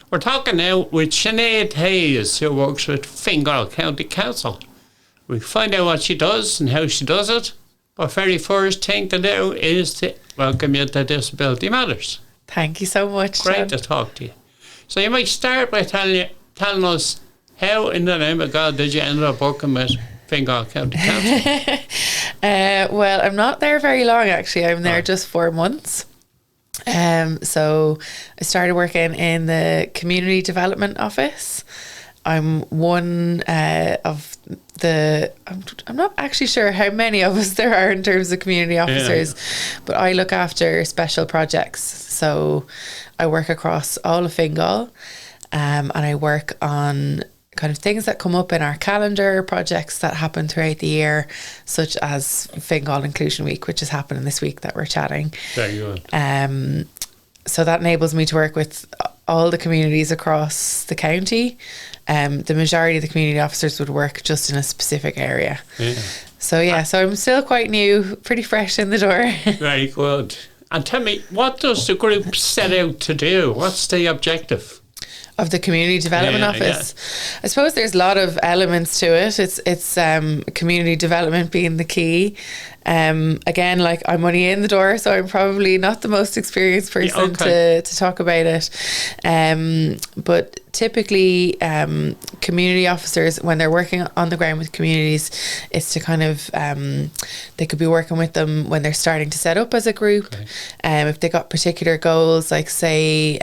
We're talking now with Sinéad Hayes, who works with Fingal County Council. We find out what she does and how she does it. But very first thing to do is to welcome you to Disability Matters. Thank you so much. Great to talk to you. So you might start by telling us how in the name of God did you end up working with Fingal County Council? Well, I'm not there very long actually. I'm there just 4 months. So I started working in the Community Development Office. I'm one of the, I'm not actually sure how many of us there are in terms of community officers, but I look after special projects. So I work across all of Fingal, and I work on kind of things that come up in our calendar, projects that happen throughout the year, such as Fingal Inclusion Week, which is happening this week that we're chatting. Very good. So that enables me to work with all the communities across the county. The majority of the community officers would work just in a specific area. Yeah. So I'm still quite new, pretty fresh in the door. Very good. And tell me, what does the group set out to do? What's the objective of the Community Development Office? I suppose there's a lot of elements to it. It's community development being the key. Again, like, I'm only in the door, so I'm probably not the most experienced person to talk about it. But typically, community officers, when they're working on the ground with communities, it's to kind of, they could be working with them when they're starting to set up as a group. If they got particular goals, like say,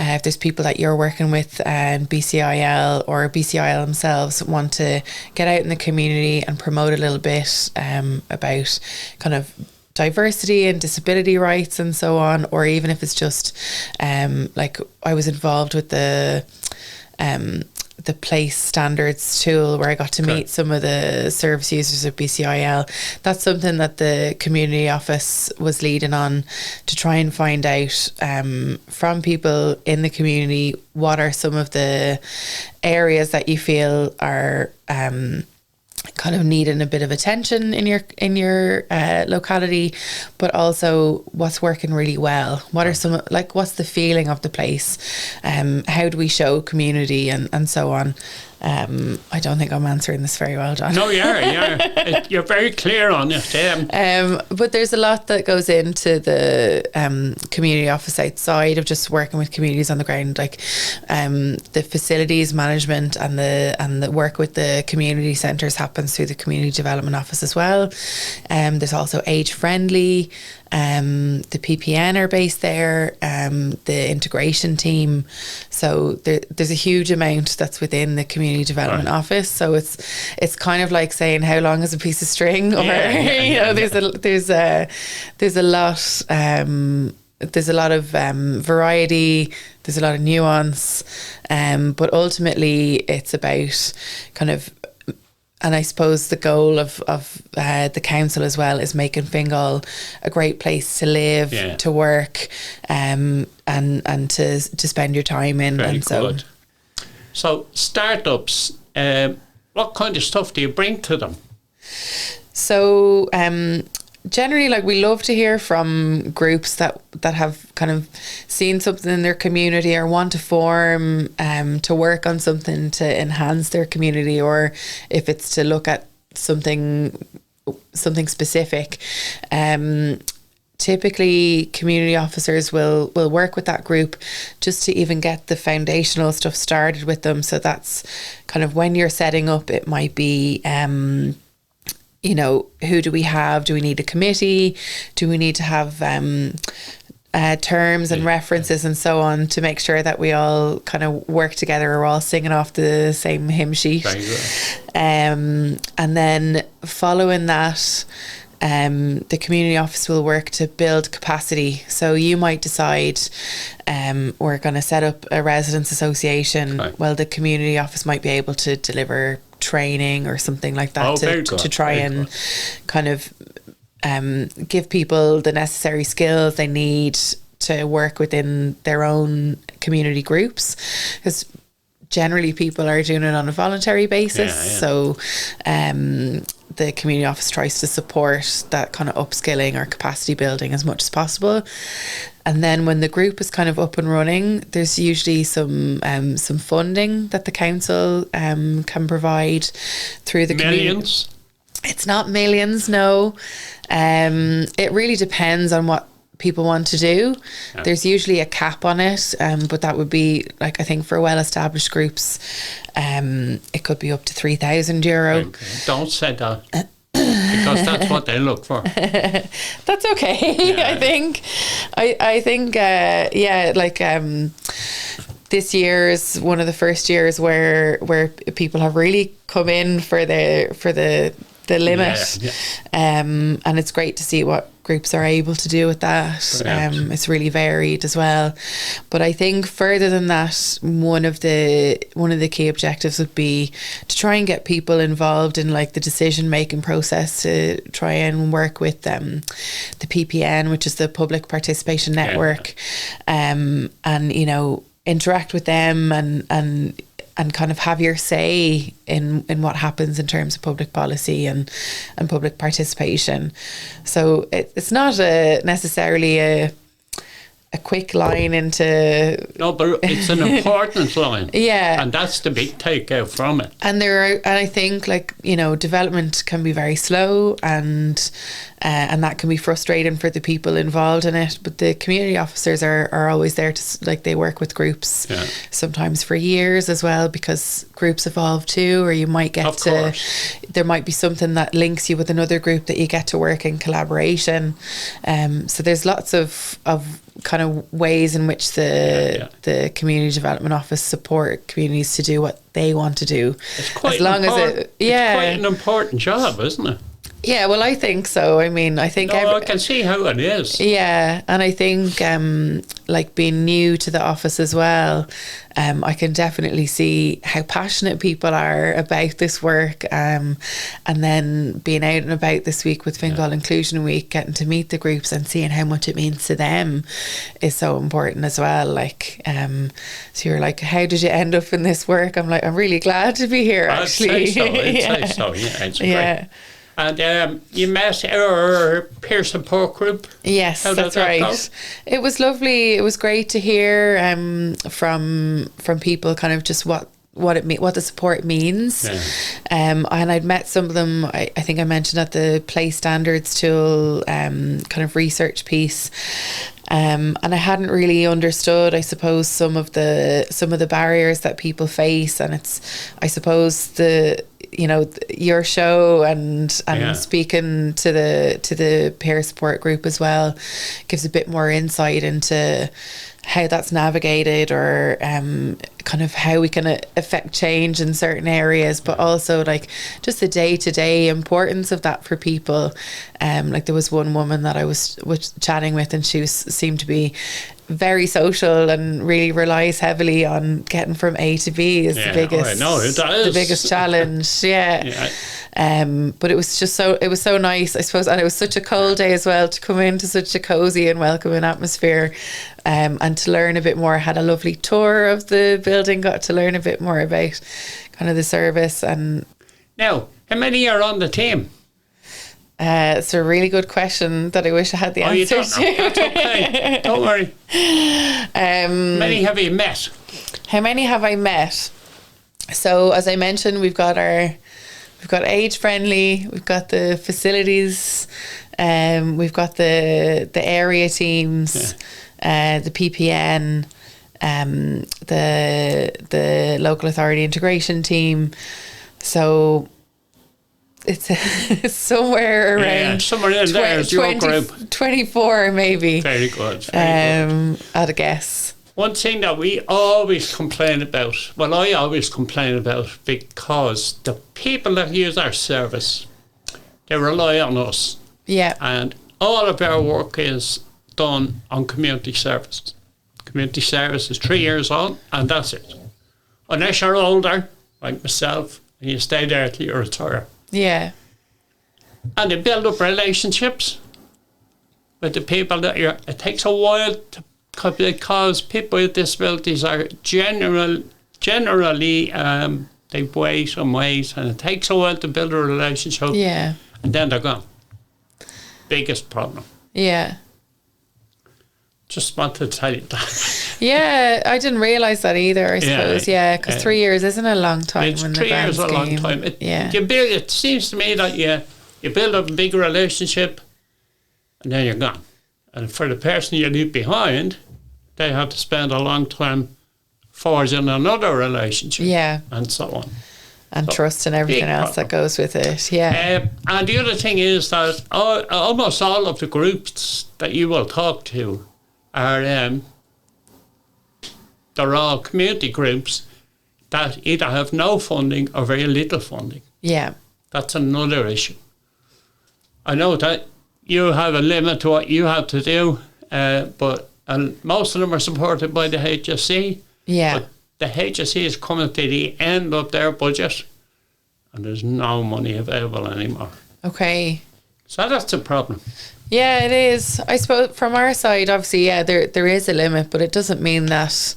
if there's people that you're working with, BCIL or BCIL themselves want to get out in the community and promote a little bit about kind of diversity and disability rights and so on, or even if it's just like I was involved with the place standards tool where I got to meet some of the service users of BCIL. That's something that the community office was leading on, to try and find out from people in the community what are some of the areas that you feel are kind of needing a bit of attention in your locality, but also what's working really well. What are some, like, what's the feeling of the place? How do we show community and so on? I don't think I'm answering this very well, John. No, you're very clear on it. But there's a lot that goes into the community office outside of just working with communities on the ground, like the facilities management and the work with the community centres happens through the Community Development Office as well. There's also age friendly. The PPN are based there, the integration team. So there's a huge amount that's within the Community Development Office. So it's kind of like saying, how long is a piece of string? Or there's a lot. There's a lot of variety. There's a lot of nuance, but ultimately it's about kind of. And I suppose the goal of the council as well is making Fingal a great place to live, to work, and to spend your time in. Very good. So startups, what kind of stuff do you bring to them? So generally, like, we love to hear from groups that have kind of seen something in their community or want to form to work on something to enhance their community, or if it's to look at something specific. Typically, community officers will work with that group just to even get the foundational stuff started with them. So that's kind of when you're setting up, it might be who do we have? Do we need a committee? Do we need to have terms and references and so on to make sure that we all kind of work together, we're all singing off the same hymn sheet? And then following that, the community office will work to build capacity. So you might decide we're going to set up a residents association. Well, the community office might be able to deliver training or something like that to try and kind of give people the necessary skills they need to work within their own community groups, because generally people are doing it on a voluntary basis. So the community office tries to support that kind of upskilling or capacity building as much as possible. And then when the group is kind of up and running, there's usually some funding that the council can provide through the Millions? community. It's not millions, no. It really depends on what people want to do. Yeah. There's usually a cap on it, but that would be like, I think for well-established groups, it could be up to €3,000. Okay. Don't say that. Because that's what they look for. That's okay. Yeah. I think this year is one of the first years where people have really come in for the limit. Yeah. And it's great to see what groups are able to do with that. It's really varied as well. But I think further than that, one of the key objectives would be to try and get people involved in like the decision making process, to try and work with the PPN, which is the Public Participation Network, and interact with them and kind of have your say in what happens in terms of public policy and public participation. So it's not necessarily a quick line into... No, but it's an important line. Yeah. And that's the big takeout from it. And I think development can be very slow and that can be frustrating for the people involved in it. But the community officers are always there to, they work with groups sometimes for years as well, because groups evolve too, or you might get there might be something that links you with another group that you get to work in collaboration. So there's lots of kind of ways in which the community development office support communities to do what they want to do. It's quite as long as it's quite an important job, isn't it? Yeah, well, I think so. I mean, I think... I can see how it is. Yeah, and I think, being new to the office as well, I can definitely see how passionate people are about this work. And then being out and about this week with Fingal Inclusion Week, getting to meet the groups and seeing how much it means to them is so important as well. So you're like, how did you end up in this work? I'm like, I'm really glad to be here, actually. I'd say so, yeah. It's great. And you met our peer support group. Yes, that's right. It was lovely. It was great to hear from people kind of just what the support means. Yeah. And I'd met some of them. I think I mentioned at the Play Standards tool kind of research piece. And I hadn't really understood, I suppose, some of the barriers that people face, and it's, I suppose, your show and speaking to the peer support group as well gives a bit more insight into how that's navigated, or kind of how we can affect change in certain areas, but also just the day-to-day importance of that for people. There was one woman that I was chatting with, and she seemed to be very social and really relies heavily on getting from A to B is the biggest challenge. But it was so nice, I suppose, and it was such a cold day as well to come into such a cozy and welcoming atmosphere, and to learn a bit more. I had a lovely tour of the building, got to learn a bit more about kind of the service. And now, how many are on the team? It's a really good question that I wish I had the answer to. That's okay. Don't worry. How many have you met? How many have I met? So, as I mentioned, we've got age friendly, we've got the facilities, we've got the area teams, the PPN, the local authority integration team. So it's somewhere around somewhere in there is your group. 24 maybe. Very good. Very good. I'd guess. One thing that we always complain about, I always complain about, because the people that use our service, they rely on us. Yeah. And all of our work is done on community service. Community service is 3 years on, and that's it. Unless you're older, like myself, and you stay there till you retire. Yeah. And they build up relationships with the people that it takes a while to, because people with disabilities are generally they wait and wait, and it takes a while to build a relationship. Yeah. And then they're gone. Biggest problem. Yeah. Just wanted to tell you that. Yeah, I didn't realise that either, I suppose. Yeah, because 3 years isn't a long time. It's in the 3 grand years is a long scheme. time. Yeah. It seems to me that you build up a big relationship and then you're gone. And for the person you leave behind, they have to spend a long time forging another relationship. Yeah. And so on. And So, trust and everything big else that problem. goes with it. Yeah. And the other thing is that almost all of the groups that you will talk to are they're all community groups that either have no funding or very little funding. Yeah. That's another issue. I know that you have a limit to what you have to do, but most of them are supported by the HSC. Yeah. But the HSC is coming to the end of their budget and there's no money available anymore. Okay. So that's a problem. Yeah, it is. I suppose from our side, obviously, yeah, there is a limit, but it doesn't mean that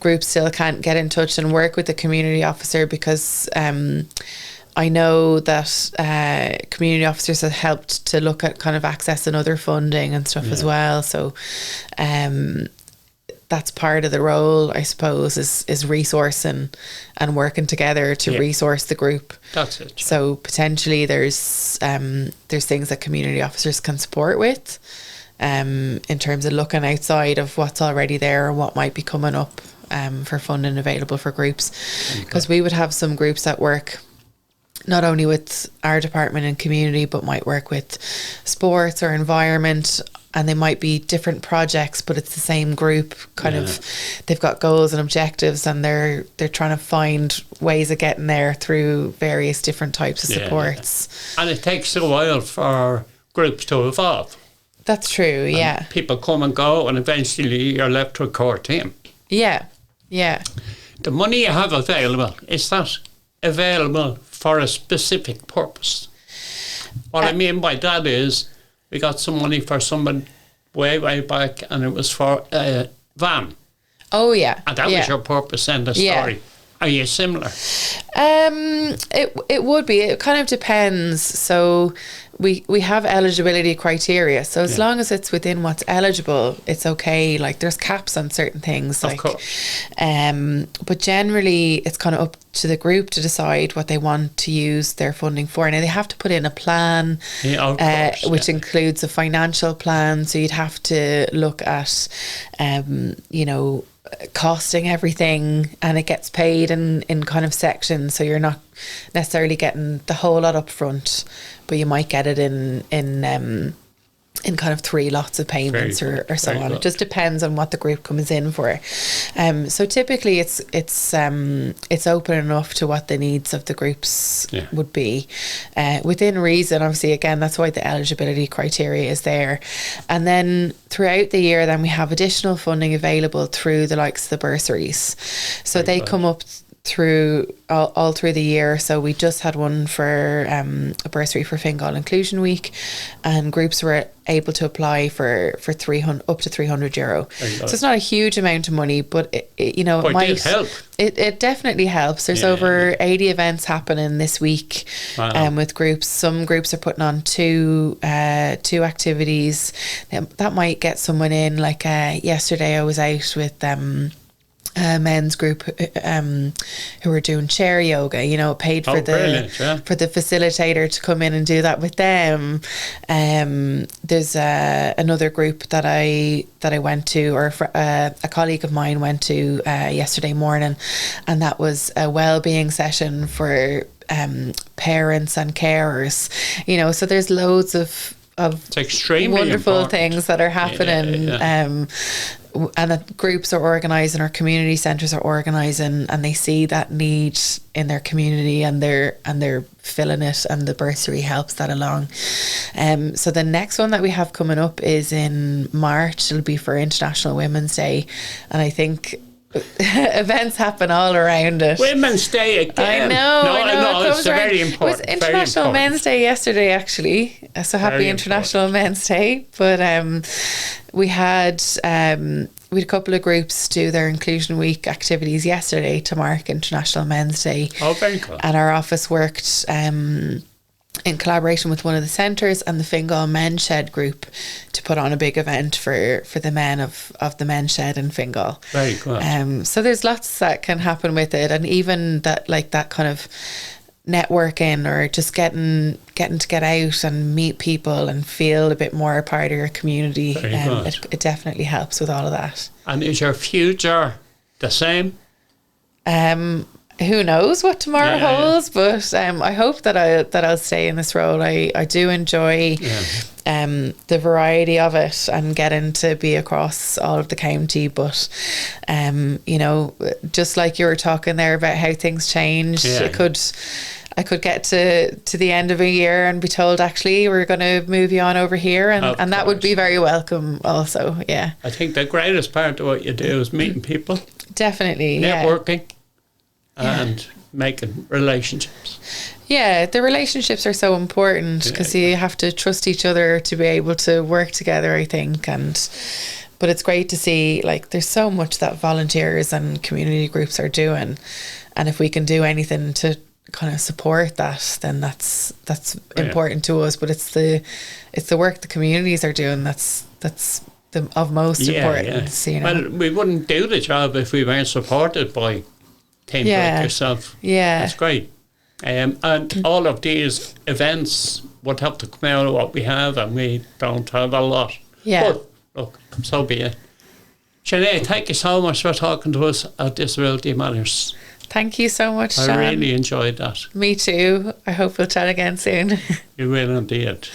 groups still can't get in touch and work with the community officer, because I know that community officers have helped to look at kind of accessing other funding and stuff as well. So that's part of the role, I suppose, is resourcing and working together to resource the group. That's it. So potentially there's things that community officers can support with, in terms of looking outside of what's already there or what might be coming up for funding available for groups. Because we would have some groups that work not only with our department and community, but might work with sports or environment, and they might be different projects, but it's the same group. Kind of, they've got goals and objectives, and they're trying to find ways of getting there through various different types of supports. And it takes a while for groups to evolve. That's true. Yeah. And people come and go, and eventually you're left with a core team. Yeah. Yeah. The money you have available is not available for a specific purpose. What I mean by that is, we got some money for someone way back, and it was for a van. Oh yeah. And that was your purpose in the story. Are you similar? It would be. It kind of depends. So we have eligibility criteria. So as long as it's within what's eligible, it's okay. Like there's caps on certain things. Of Like, course. but generally it's kind of up to the group to decide what they want to use their funding for. Now they have to put in a plan, Of course, which includes a financial plan. So you'd have to look at, costing everything, and it gets paid in kind of sections, so you're not necessarily getting the whole lot up front, but you might get it in kind of 3 lots of payments or so on. It just depends on what the group comes in for. So typically it's open enough to what the needs of the groups would be, within reason. Obviously, again, that's why the eligibility criteria is there. And then throughout the year, then we have additional funding available through the likes of the bursaries. So they come up through all through the year. So we just had one for a bursary for Fingal Inclusion Week, and groups were able to apply for 300 up to €300. So it's not a huge amount of money, but it might help. It definitely helps. There's over 80 events happening this week. Wow. With groups. Some groups are putting on two activities that might get someone in. Like yesterday I was out with a men's group who were doing chair yoga, paid for for the facilitator to come in and do that with them. There's another group that I went to, or a colleague of mine went to yesterday morning, and that was a wellbeing session for parents and carers. So there's loads of It's extremely wonderful important. things that are happening. And that groups are organising, or community centres are organising, and they see that need in their community, and they're filling it, and the bursary helps that along. So the next one that we have coming up is in March. It'll be for International Women's Day, and I think events happen all around it. Women's Day again. I know. It's very important. It was International Men's Day yesterday, actually. So happy Very International Men's Day. But we had we had a couple of groups do their Inclusion Week activities yesterday to mark International Men's Day. Oh, very good. And our office worked in collaboration with one of the centres and the Fingal Men's Shed group to put on a big event for the men of the Men's Shed in Fingal. Very good. So there's lots that can happen with it, and even that, like, that kind of networking or just getting to get out and meet people and feel a bit more a part of your community. It definitely helps with all of that. And is your future the same? Who knows what tomorrow holds, but I hope that I'll stay in this role. I do enjoy the variety of it and getting to be across all of the county, but you know, just like you were talking there about how things change, I could get to the end of a year and be told, actually, we're going to move you on over here, and that would be very welcome also. I think the greatest part of what you do is meeting people, definitely networking, and making relationships. The relationships are so important because you have to trust each other to be able to work together, I think. But it's great to see, like, there's so much that volunteers and community groups are doing, and if we can do anything to kind of support that, then that's important to us. But it's the work the communities are doing that's of most importance. You know? Well, we wouldn't do the job if we weren't supported by teams like yourself. That's great. And all of these events would have to come out of what we have, and we don't have a lot. But look, so be it. Sinead, thank you so much for talking to us at Disability Matters. Thank you so much, Sean. I really enjoyed that. Me too. I hope we'll chat again soon. You will indeed.